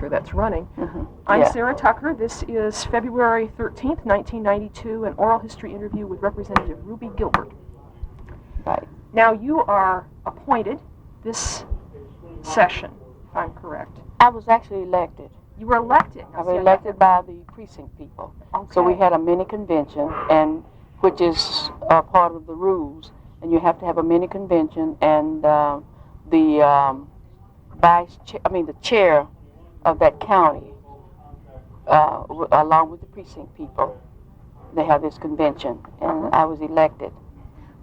sure that's running. Mm-hmm. I'm Sara Tucker. This is February 13th, 1992, an oral history interview with Representative Ruby Gilbert. Right. Now, you are appointed this session, if I'm correct. I was actually elected. You were elected? I was elected by the precinct people. Okay. So we had a mini convention, and which is part of the rules. And you have to have a mini convention, and the chair of that county, along with the precinct people, they have this convention, and I was elected.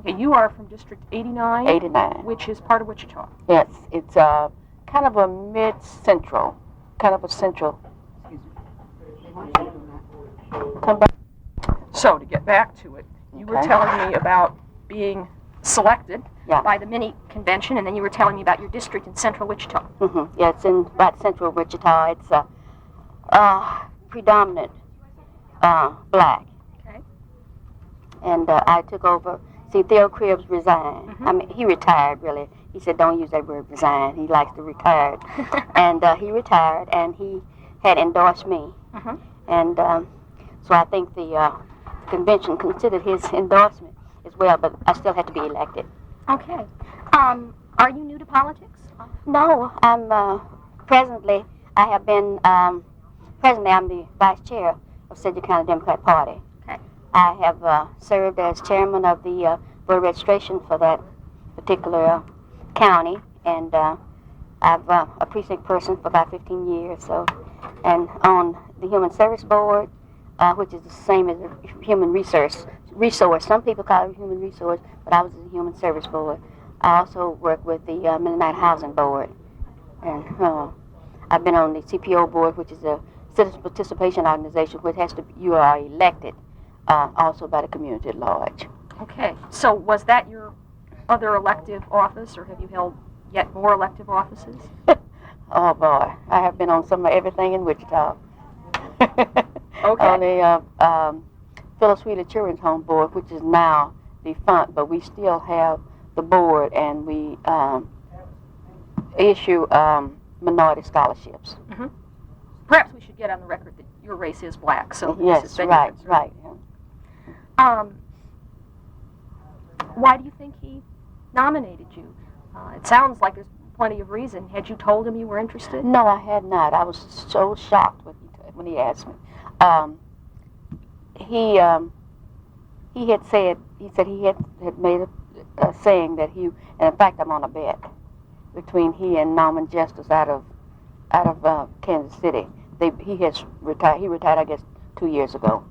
Okay, you are from District 89? 89. Which is part of Wichita. Yes, it's kind of a mid-central, kind of a central. Come back. So, to get back to it, you were telling me about being selected by the mini convention, and then you were telling me about your district in central Wichita. Mm-hmm. Yeah, it's in about central Wichita. It's predominant black. Okay. And I took over. See, Theo Cribbs resigned. Mm-hmm. I mean, he retired, really. He said, don't use that word resign. He likes to retire. And he retired, and he had endorsed me. Mm-hmm. And so I think the convention considered his endorsement as well, but I still had to be elected. Okay. Are you new to politics? No, I'm presently, I have been, presently I'm the vice chair of Sedgwick County Democrat Party. Okay. I have served as chairman of the voter registration for that particular county, and I've a precinct person for about 15 years, so, and on the Human Service Board, which is the same as the Human Resource. Some people call it Human Resource, but I was in the Human Service Board. I also work with the Mennonite Housing Board, and I've been on the CPO Board, which is a citizen participation organization, which has to you are elected also by the community at large. Okay, so was that your other elective office, or have you held yet more elective offices? Oh boy, I have been on some of everything in Wichita. Okay. On the Phyllis Wheeler Children's Home Board, which is now defunct, but we still have the board, and we issue minority scholarships. Mm-hmm. Perhaps we should get on the record that your race is black, so yes, this is right. Why do you think he nominated you? It sounds like there's plenty of reason. Had you told him you were interested? No, I had not. I was so shocked when he asked me. He had said he had made a saying that he, and in fact I'm on a bet between he and Norma Daniels out of Kansas City. He retired I guess 2 years ago,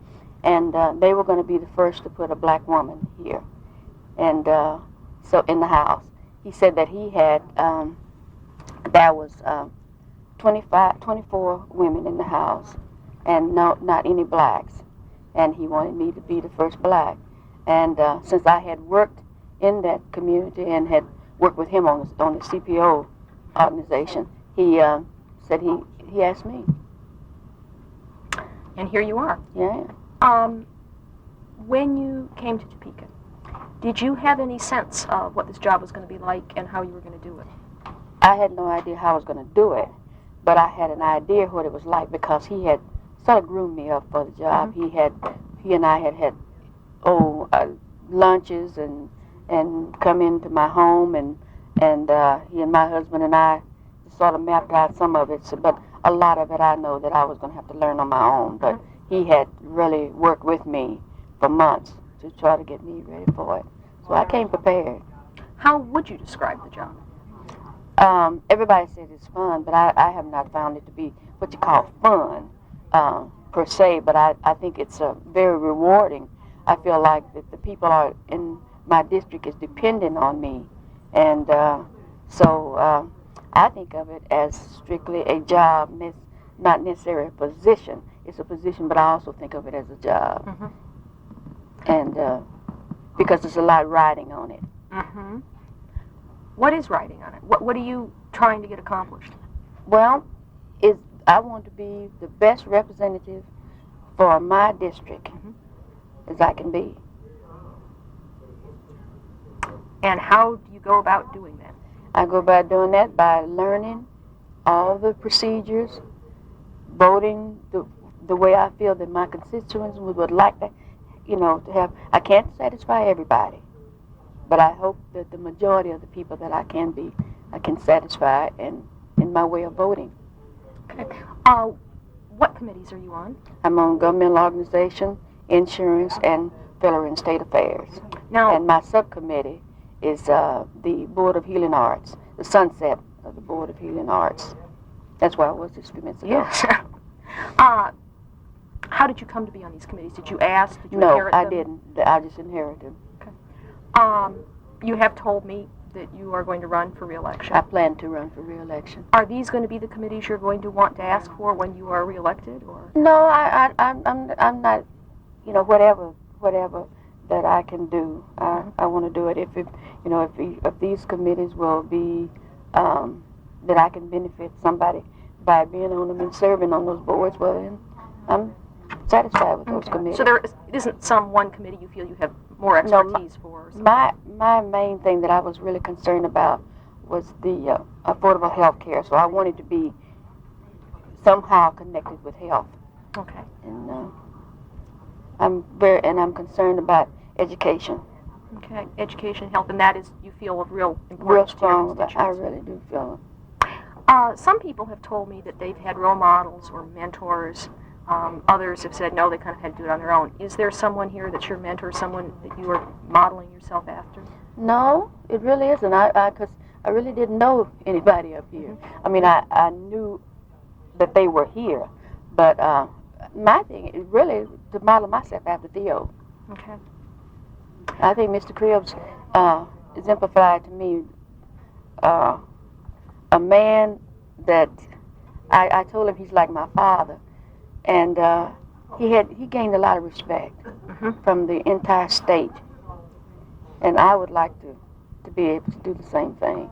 and they were going to be the first to put a black woman here, and so in the House. He said that he had there was 24 women in the House, and not any blacks, and he wanted me to be the first black. And since I had worked in that community and had worked with him on the CPO organization, he said he asked me. And here you are. Yeah. When you came to Topeka, did you have any sense of what this job was going to be like and how you were going to do it? I had no idea how I was going to do it, but I had an idea what it was like because he had sort of groomed me up for the job. Mm-hmm. He and I had lunches and come into my home, and he and my husband and I sort of mapped out some of it. So, but a lot of it I know that I was going to have to learn on my own. But he had really worked with me for months to try to get me ready for it. So I came prepared. How would you describe the job? Everybody says it's fun, but I have not found it to be what you call fun per se, but I think it's very rewarding. I feel like that the people are in my district is dependent on me, and so I think of it as strictly a job, not necessarily a position. It's a position, but I also think of it as a job. Mm-hmm. And because there's a lot riding on it. Mm-hmm. What is riding on it? What are you trying to get accomplished? Well, I want to be the best representative for my district as I can be. And how do you go about doing that? I go about doing that by learning all the procedures voting the way I feel that my constituents would like to, to have. I can't satisfy everybody, but I hope that the majority of the people that I can satisfy in my way of voting. Okay. What committees are you on? I'm on governmental organization, insurance, and federal and state affairs. Now, and my subcommittee is the Board of Healing Arts, the sunset of the Board of Healing Arts. That's where I was just a few minutes ago. Yes. How did you come to be on these committees? Did you ask? Did you No, inherit them? I didn't. I just inherited them. Okay. You have told me that you are going to run for re-election. I plan to run for re-election. Are these going to be the committees you're going to want to ask for when you are re-elected, or? No, I'm not. Whatever that I can do, I want to do it. If these committees will be that I can benefit somebody by being on them and serving on those boards, well, then I'm satisfied with those committees. So there isn't some one committee you feel you have more expertise for? My main thing that I was really concerned about was the affordable health care. So I wanted to be somehow connected with health. Okay. And I'm concerned about education. Okay, education, health, and that is, you feel, of real importance. Real strong. To your I really do feel it. Some people have told me that they've had role models or mentors. Others have said, no, they kind of had to do it on their own. Is there someone here that's your mentor, someone that you are modeling yourself after? No, it really isn't. Because I really didn't know anybody up here. I mean, I knew that they were here, but my thing is really to model myself after Theo. Okay. I think Mr. Cribbs exemplified to me a man that I told him he's like my father. And he gained a lot of respect from the entire state, and I would like to be able to do the same thing.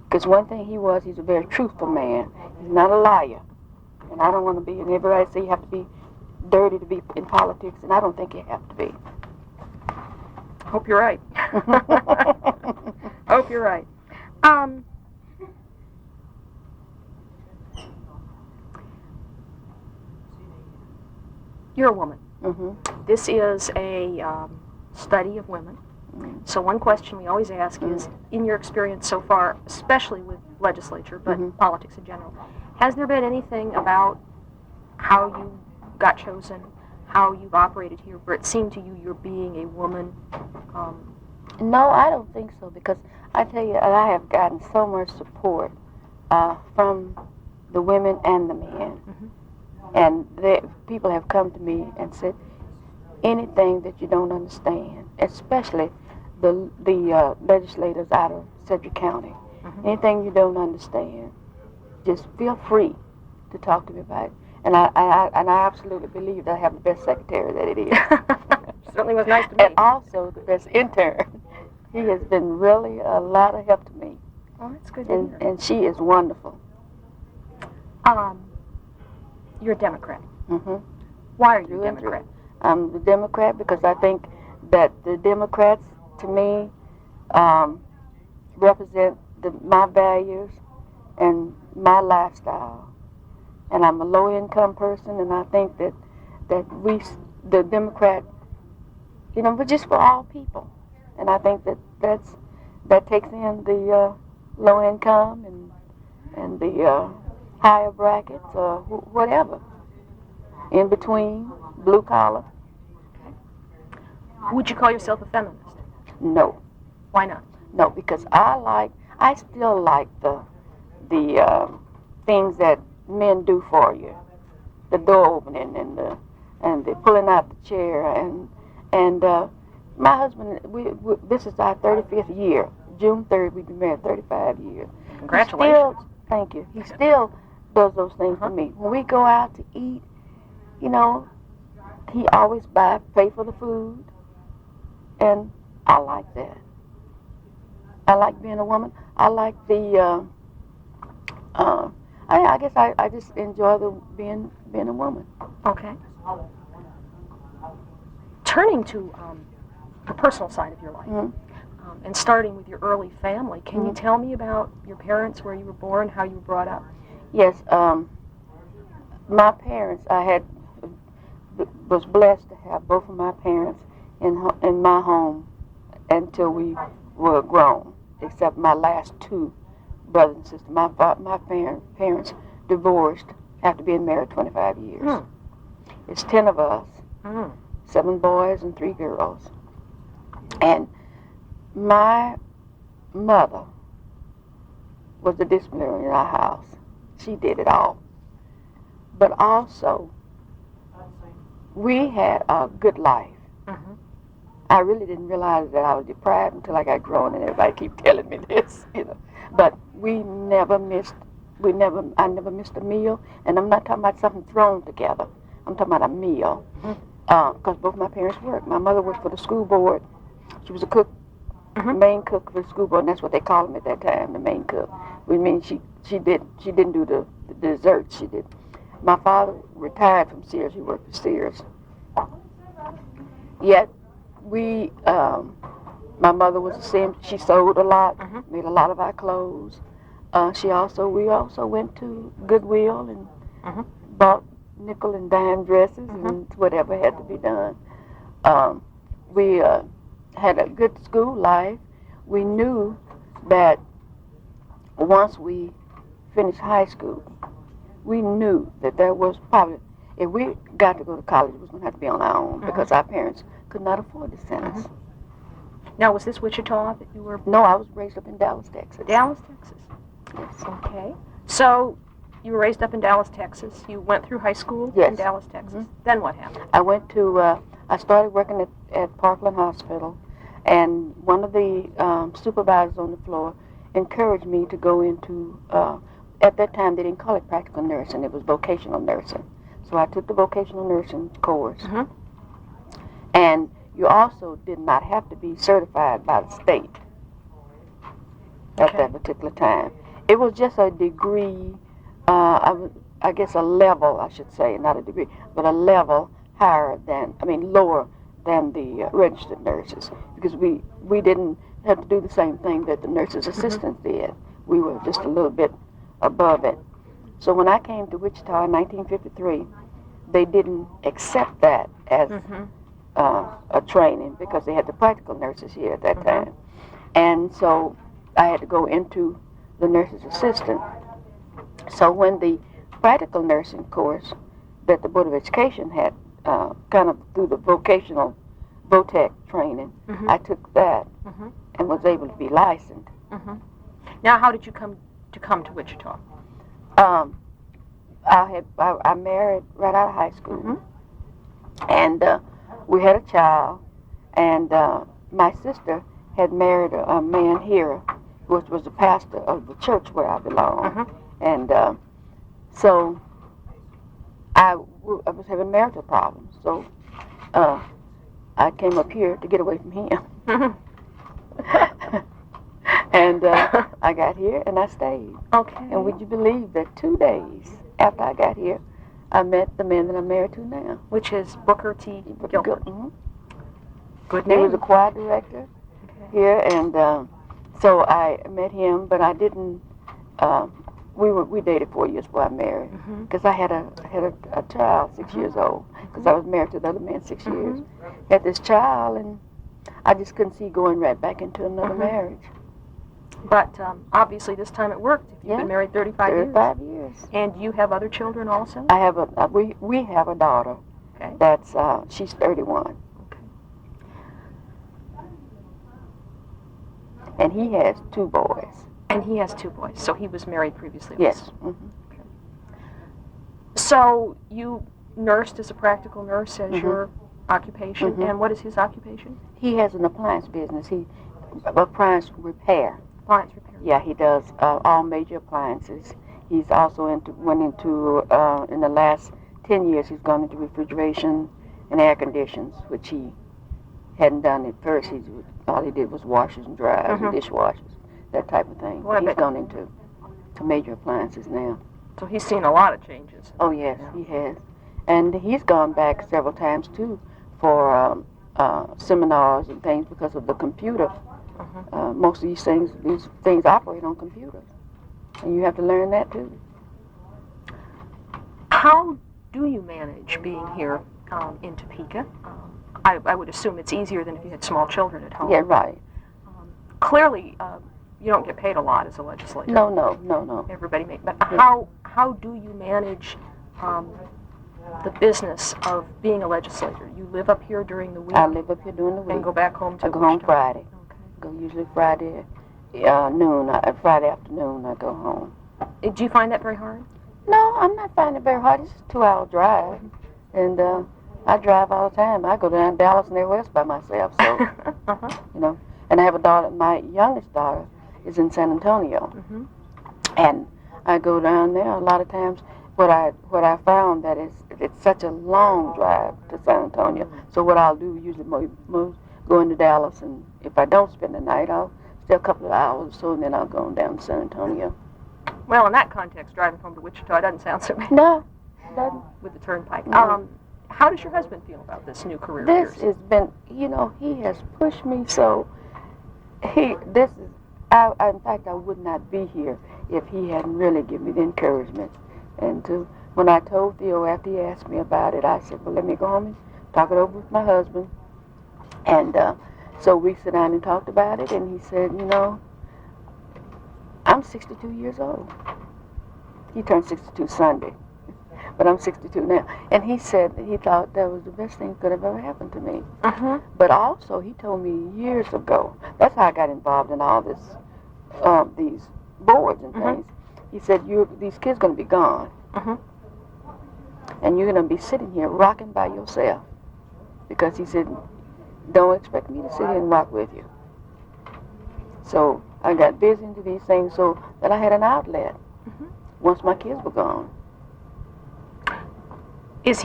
Because one thing he's a very truthful man. He's not a liar, and I don't want to be. And everybody say you have to be dirty to be in politics, and I don't think you have to be. Hope you're right. Hope you're right. You're a woman. This is a study of women. So one question we always ask is, in your experience so far, especially with legislature, but politics in general, has there been anything about how you got chosen, how you've operated here, where it seemed to you you're being a woman? No, I don't think so, because I tell you, I have gotten so much support from the women and the men. And people have come to me and said, anything that you don't understand, especially the legislators out of Sedgwick County, anything you don't understand, just feel free to talk to me about it. And I absolutely believe that I have the best secretary that it is. Certainly was nice to me. And also the best intern. He has been really a lot of help to me. Oh, that's good to hear. And she is wonderful. You're a Democrat. Why are you a Democrat? I'm the Democrat because I think that the Democrats, to me, represent my values and my lifestyle. And I'm a low-income person, and I think that the Democrat, but just for all people. And I think that takes in the low income and the higher brackets or whatever, in between, blue collar. Would you call yourself a feminist? No. Why not? No, because I still like the things that men do for you, the door opening and the pulling out the chair and my husband, this is our 35th year. June 3rd, we've been married 35 years. Congratulations. Thank you. He still does those things for me. When we go out to eat, he always pay for the food, and I like that. I like being a woman. I like the, I guess I just enjoy being a woman. Okay. Turning to the personal side of your life, and starting with your early family, can you tell me about your parents, where you were born, how you were brought up? Yes. my parents, was blessed to have both of my parents in my home until we were grown, except my last two brothers and sisters. My parents divorced after being married 25 years. It's 10 of us, 7 boys and 3 girls. And my mother was the disciplinarian in our house. She did it all. But also, we had a good life. I really didn't realize that I was deprived until I got grown, and everybody keep telling me this, you know. But I never missed a meal, and I'm not talking about something thrown together. I'm talking about a meal, because both my parents worked. My mother worked for the school board. She was a cook, main cook for the school board, and that's what they called him at that time, the main cook. Which means she didn't do the desserts. She did. My father retired from Sears. He worked for Sears. Yet my mother was a seam. She sewed a lot, made a lot of our clothes. We also went to Goodwill and bought nickel and dime dresses and whatever had to be done. We had a good school life. We knew that once we finished high school, we knew that there was probably, if we got to go to college, it was going to have to be on our own because our parents could not afford to send us. Now, was this Wichita that you were? No, I was raised up in Dallas, Texas. Dallas, Texas. Yes. Okay. So, you were raised up in Dallas, Texas. You went through high school in Dallas, Texas. Then what happened? I started working at Parkland Hospital, and one of the supervisors on the floor encouraged me to go into, at that time they didn't call it practical nursing, it was vocational nursing. So I took the vocational nursing course. And you also did not have to be certified by the state at that particular time. It was just a degree, I guess a level, I should say, not a degree, but a level lower than the registered nurses, because we didn't have to do the same thing that the nurses' assistants did. We were just a little bit above it. So when I came to Wichita in 1953, they didn't accept that as a training because they had the practical nurses here at that time. And so I had to go into the nurse's assistant. So when the practical nursing course that the Board of Education had kind of through the vocational VOTEC training, I took that and was able to be licensed. Now, how did you come to Wichita? I married right out of high school, and we had a child, and my sister had married a man here, which was the pastor of the church where I belong, and so I was having marital problems, so I came up here to get away from him. And I got here and I stayed. Okay. And would you believe that 2 days after I got here, I met the man that I'm married to now. Which is Booker T. Gilbert. Good He name. was a choir director here, and so I met him, but I didn't. We dated 4 years before I married, because I had a child 6 years old, because I was married to the other man 6 years. Had this child, and I just couldn't see going right back into another marriage. But obviously this time it worked. You've been married 35 years. 35 years. And you have other children also? I have we have a daughter. Okay. That's she's 31. Okay. And he has 2 boys. And he has 2 boys, so he was married previously. Yes. Also. Okay. So you nursed as a practical nurse as your occupation, and what is his occupation? He has an appliance business. Appliance repair. Appliance repair. Yeah, he does all major appliances. He's also went into in the last 10 years, he's gone into refrigeration and air conditions, which he hadn't done at first. All he did was washers and dryers and dishwashers, that type of thing. Well, he's gone into major appliances now. So he's seen a lot of changes. Oh, yes, he has. And he's gone back several times, too, for seminars and things because of the computer. Most of these things operate on computers. And you have to learn that, too. How do you manage being here in Topeka? I would assume it's easier than if you had small children at home. Yeah, right. Clearly, you don't get paid a lot as a legislator. No. Everybody but how do you manage the business of being a legislator? You live up here during the week? I live up here during the week. And go back home to I go home Wichita? Friday. Okay. Go usually Friday noon. Friday afternoon I go home. Do you find that very hard? No, I'm not finding it very hard. It's a 2-hour drive. And I drive all the time. I go down to Dallas and everywhere else by myself. So, you know. And I have a daughter. My youngest daughter is in San Antonio. Mm-hmm. And I go down there a lot of times. What I found that it's such a long drive to San Antonio. So what I'll do usually go into Dallas, and if I don't spend the night, I'll stay a couple of hours or so, and then I'll go down to San Antonio. Well, in that context, driving home to Wichita doesn't sound so bad. No, doesn't. With the turnpike. No. How does your husband feel about this new career This of yours? has been, he has pushed me so. In fact, I would not be here if he hadn't really given me the encouragement. And when I told Theo after he asked me about it, I said, well, let me go home and talk it over with my husband. And so we sat down and talked about it, and he said, I'm 62 years old. He turned 62 Sunday, but I'm 62 now. And he said that he thought that was the best thing that could have ever happened to me. But also, he told me years ago, that's how I got involved in all this, these boards and things. He said, these kids are going to be gone. And you're going to be sitting here rocking by yourself. Because he said, don't expect me to sit here and rock with you. So I got busy into these things so that I had an outlet once my kids were gone. He's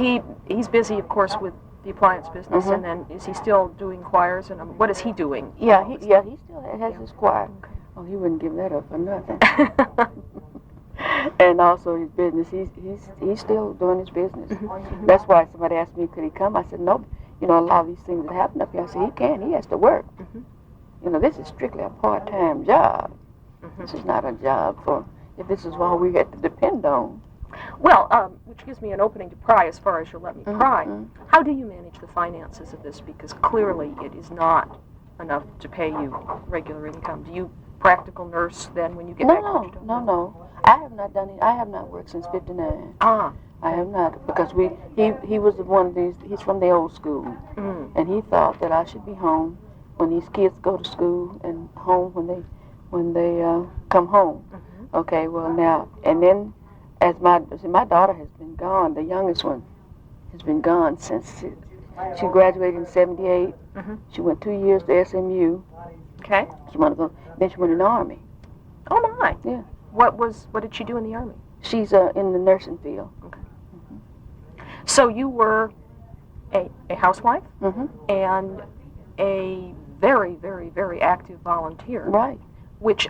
busy, of course, with the appliance business, and then is he still doing choirs? And what is he doing? Yeah, he still has his choir. Okay. Oh, he wouldn't give that up for nothing. And also his business, he's still doing his business. That's why somebody asked me, could he come? I said, no. A lot of these things that happen up here, I said, he can. He has to work. This is strictly a part-time job. This is not a job for, if this is all we had to depend on. Well, which gives me an opening to pry as far as you'll let me pry. How do you manage the finances of this? Because clearly it is not enough to pay you regular income. Do you practical nurse then when you get back to Wichita? No. I have not done it. I have not worked since '59. I have not, because he was one of these. He's from the old school, and he thought that I should be home when these kids go to school and home when they come home. Okay, well now and then, as my daughter has been gone, the youngest one has been gone since she graduated in '78. She went 2 years to SMU. Okay. She wanted to go. Then she went in the Army. Oh my. Yeah. What did she do in the Army? She's in the nursing field. Okay. So you were a housewife and a very, very, very active volunteer. Right. Which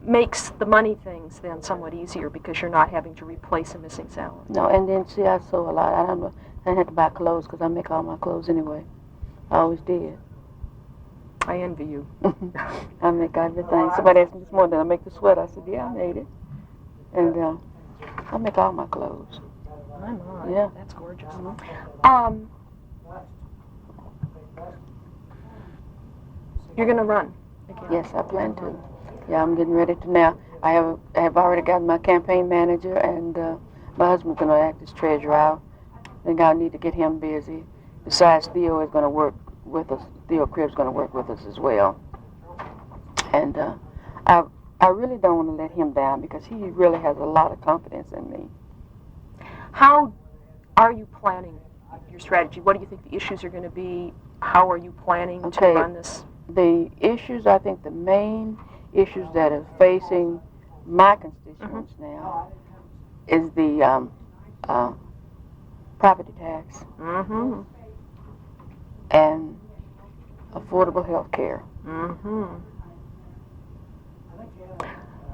makes the money things then somewhat easier because you're not having to replace a missing salary. No, and then see, I sew a lot. I don't know. I didn't have to buy clothes because I make all my clothes anyway. I always did. I envy you. I make everything. Somebody asked me this morning, did I make the sweater? I said, yeah, I made it. And I make all my clothes. My. Yeah. That's gorgeous. You're going to run again. Yes, I plan to. Yeah, I'm getting ready to now. I have already gotten my campaign manager, and my husband's going to act as treasurer. I think I need to get him busy. Besides, Theo is going to work with us. Theo Cribb's going to work with us as well. And I really don't want to let him down because he really has a lot of confidence in me. How are you planning your strategy? What do you think the issues are going to be? How are you planning to run this? The issues, I think the main issues that are facing my constituents now is the property tax and affordable health care.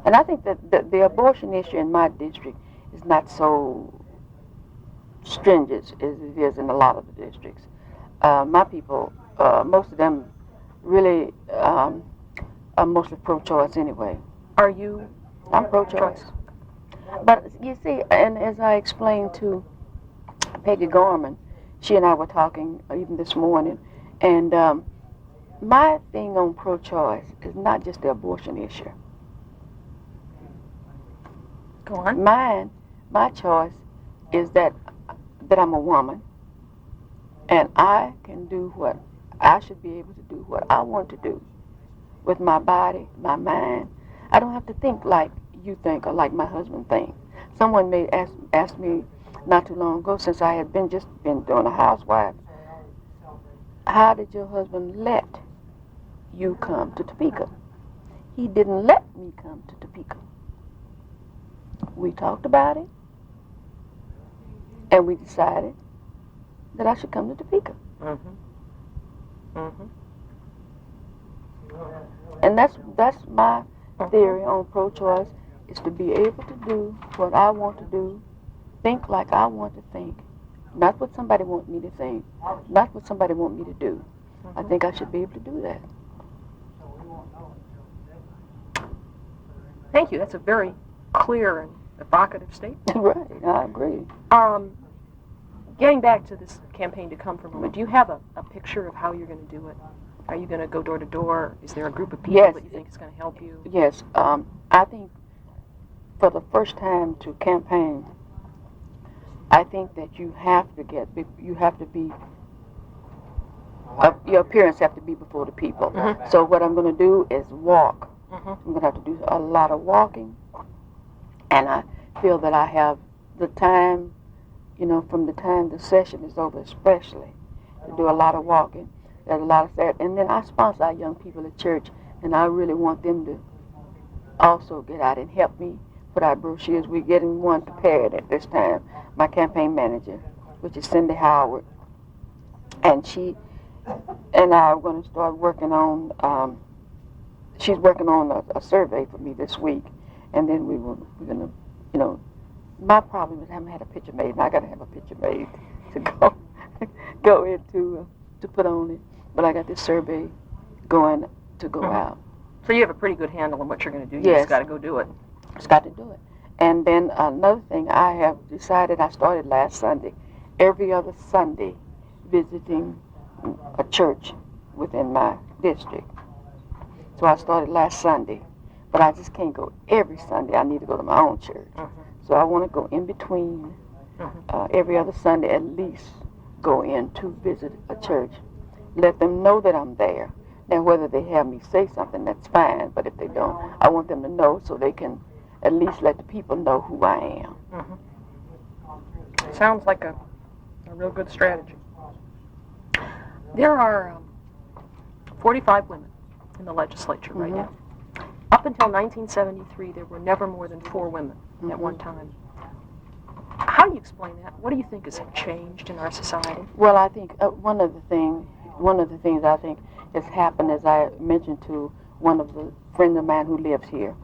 And I think that the abortion issue in my district is not so stringent as it is in a lot of the districts. My people, most of them really are mostly pro-choice anyway. Are you? I'm pro-choice. But you see, and as I explained to Peggy Gorman, she and I were talking even this morning, and my thing on pro-choice is not just the abortion issue. Go on. My choice is that I'm a woman, and I can do what I should be able to do, what I want to do with my body, my mind. I don't have to think like you think or like my husband thinks. Someone may ask me not too long ago, since I had been doing a housewife, how did your husband let you come to Topeka? He didn't let me come to Topeka. We talked about it, and we decided that I should come to Topeka. And that's my theory on pro-choice, is to be able to do what I want to do, think like I want to think, not what somebody wants me to think, not what somebody wants me to do. I think I should be able to do that. Thank you. That's a very clear and evocative statement. Right, I agree. Getting back to this campaign to come for a moment, do you have a picture of how you're going to do it? Are you going to go door to door? Is there a group of people Yes. that you think is going to help you? Yes, I think for the first time to campaign, I think that you have to be, your appearance have to be before the people. So what I'm going to do is walk. I'm going to have to do a lot of walking, and I feel that I have the time, from the time the session is over especially, to do a lot of walking. There's a lot of that. And then I sponsor our young people at church, and I really want them to also get out and help me put out brochures. We're getting one prepared at this time. My campaign manager, which is Cindy Howard, and she and I are going to start working on, she's working on a survey for me this week, and then we're going to, my problem is I haven't had a picture made, and I got to have a picture made to go into, to put on it. But I got this survey going to go out. So you have a pretty good handle on what you're going to do. You Yes. just got to go do it. Just got to do it. And then another thing I have decided, I started last Sunday, every other Sunday visiting a church within my district. So I started last Sunday, but I just can't go every Sunday. I need to go to my own church. So I want to go in between every other Sunday, at least go in to visit a church. Let them know that I'm there. Now, whether they have me say something, that's fine, but if they don't, I want them to know so they can at least let the people know who I am. Sounds like a real good strategy. There are 45 women in the legislature right now. Up until 1973, there were never more than 4 women at one time. How do you explain that? What do you think has changed in our society? Well, I think one of the things I think has happened, as I mentioned to one of the friends of mine who lives here,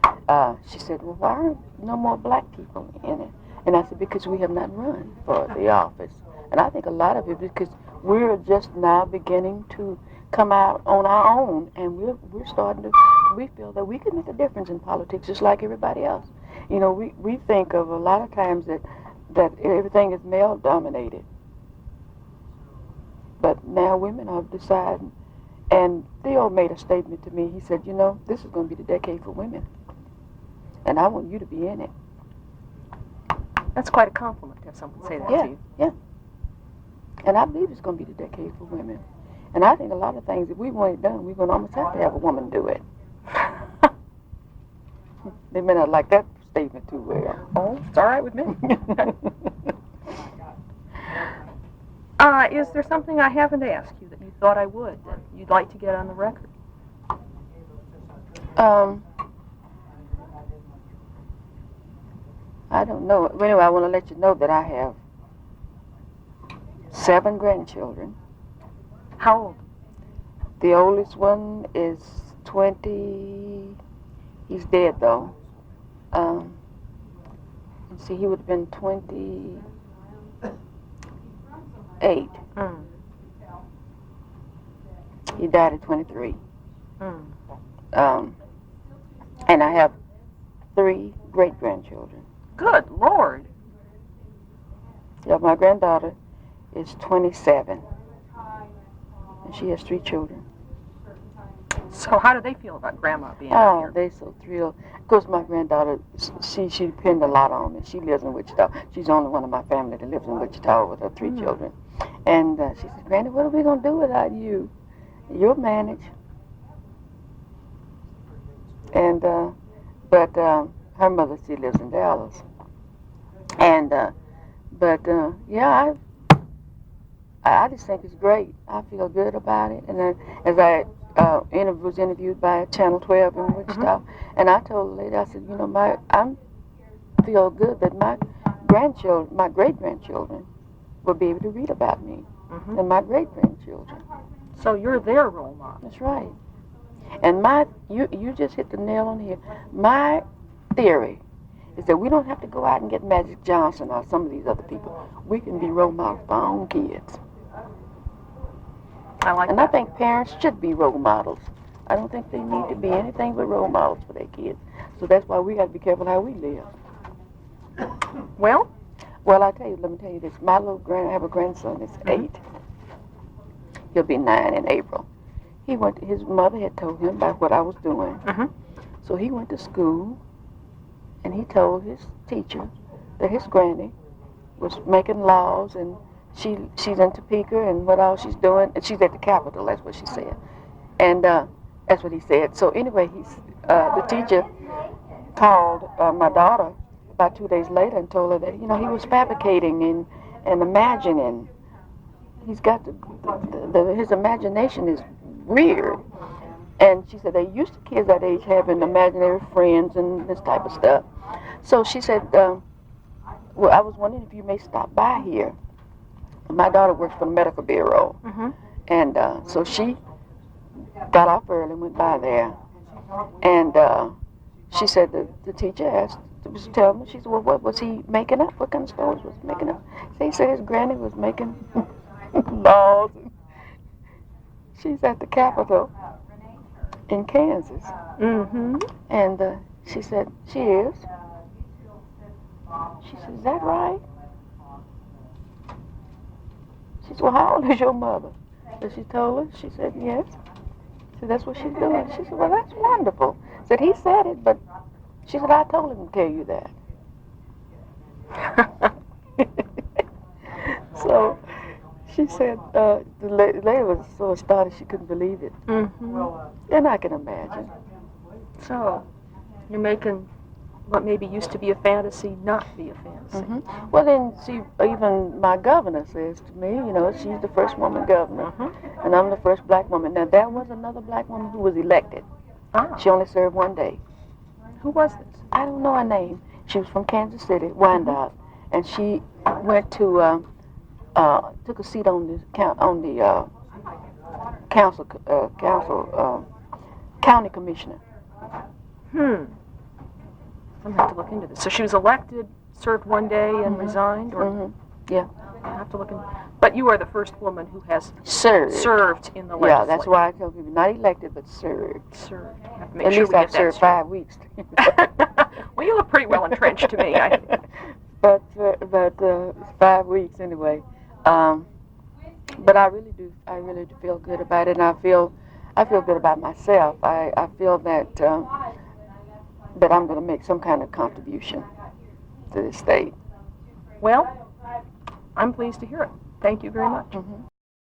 she said, well, why aren't no more black people in it? And I said, because we have not run for the office. And I think a lot of it because we're just now beginning to come out on our own, and we're starting to, we feel that we can make a difference in politics just like everybody else. We think of a lot of times that everything is male dominated. But now women are deciding, and Theo made a statement to me. He said, this is going to be the decade for women, and I want you to be in it. That's quite a compliment to have someone say that to you. Yeah. And I believe it's going to be the decade for women. And I think a lot of things, if we want it done, we're going to almost have to have a woman do it. They may not like that statement too well. Oh, it's all right with me. Is there something I haven't asked you that you thought I would, that you'd like to get on the record? I don't know. Anyway, I want to let you know that I have 7 grandchildren. How old? The oldest one is 20. He's dead, though. Let's see, he would have been 28. He died at 23. And I have 3 great-grandchildren. Good Lord. Yeah, my granddaughter is 27, and she has 3 children. So how do they feel about Grandma being Oh, here? they're so thrilled. Of course, my granddaughter, she depends a lot on me. She lives in Wichita. She's the only one in my family that lives in Wichita with her 3 children. And she says, Granny, what are we going to do without you? You'll manage. And, but her mother still lives in Dallas. And, yeah, I just think it's great. I feel good about it. And then as I was interviewed by Channel 12 in Wichita, and I told the lady, I said, you know, I feel good that my great-grandchildren will be able to read about me, and my great-grandchildren. So you're their role model. That's right. And you just hit the nail on the head. My theory is that we don't have to go out and get Magic Johnson or some of these other people. We can be role models for our own kids. I like And that. I think parents should be role models. I don't think they need to be anything but role models for their kids. So that's why we got to be careful how we live. Well, Well, let me tell you this. I have a grandson that's 8. He'll be 9 in April. His mother had told him about what I was doing. So he went to school, and he told his teacher that his granny was making laws, and she's in Topeka, and what all she's doing, and she's at the Capitol, that's what she said. And that's what he said. So anyway, the teacher called my daughter about 2 days later and told her that, you know, he was fabricating and imagining. He's got his imagination is weird. And she said they used to kids that age having imaginary friends and this type of stuff. So she said, well, I was wondering if you may stop by here. My daughter works for the medical bureau. And so she got off early and went by there. And she said the teacher was telling me, she said, well, what was he making up? What kind of stories was he making up? So he said his granny was making laws. She's at the Capitol in Kansas. And she said, she is. She said, is that right? She said, well, how old is your mother? So she told her. She said, yes. So that's what she's doing. She said, well, that's wonderful. Said, he said it, but she said, I told him to tell you that. So she said, the lady was so astonished she couldn't believe it. And I can imagine. So you're making what maybe used to be a fantasy not be a fantasy. Well, then, see, even my governor says to me, you know, she's the first woman governor, and I'm the first black woman. Now, there was another black woman who was elected. She only served 1 day. Who was this? I don't know her name. She was from Kansas City, Wanda, and she went to took a seat on the county commissioner. I'm going to have to look into this. So she was elected, served 1 day, and resigned? Or Yeah. I have to look into. But you are the first woman who has Served in the legislature. Yeah, that's why I tell people, not elected, but served. Served. You have to make At sure least we I've get that served straight. 5 weeks. Well, you look pretty well entrenched to me. But 5 weeks anyway. But I really do feel good about it, and I feel good about myself. I feel that that I'm going to make some kind of contribution to this state. Well, I'm pleased to hear it. Thank you very much.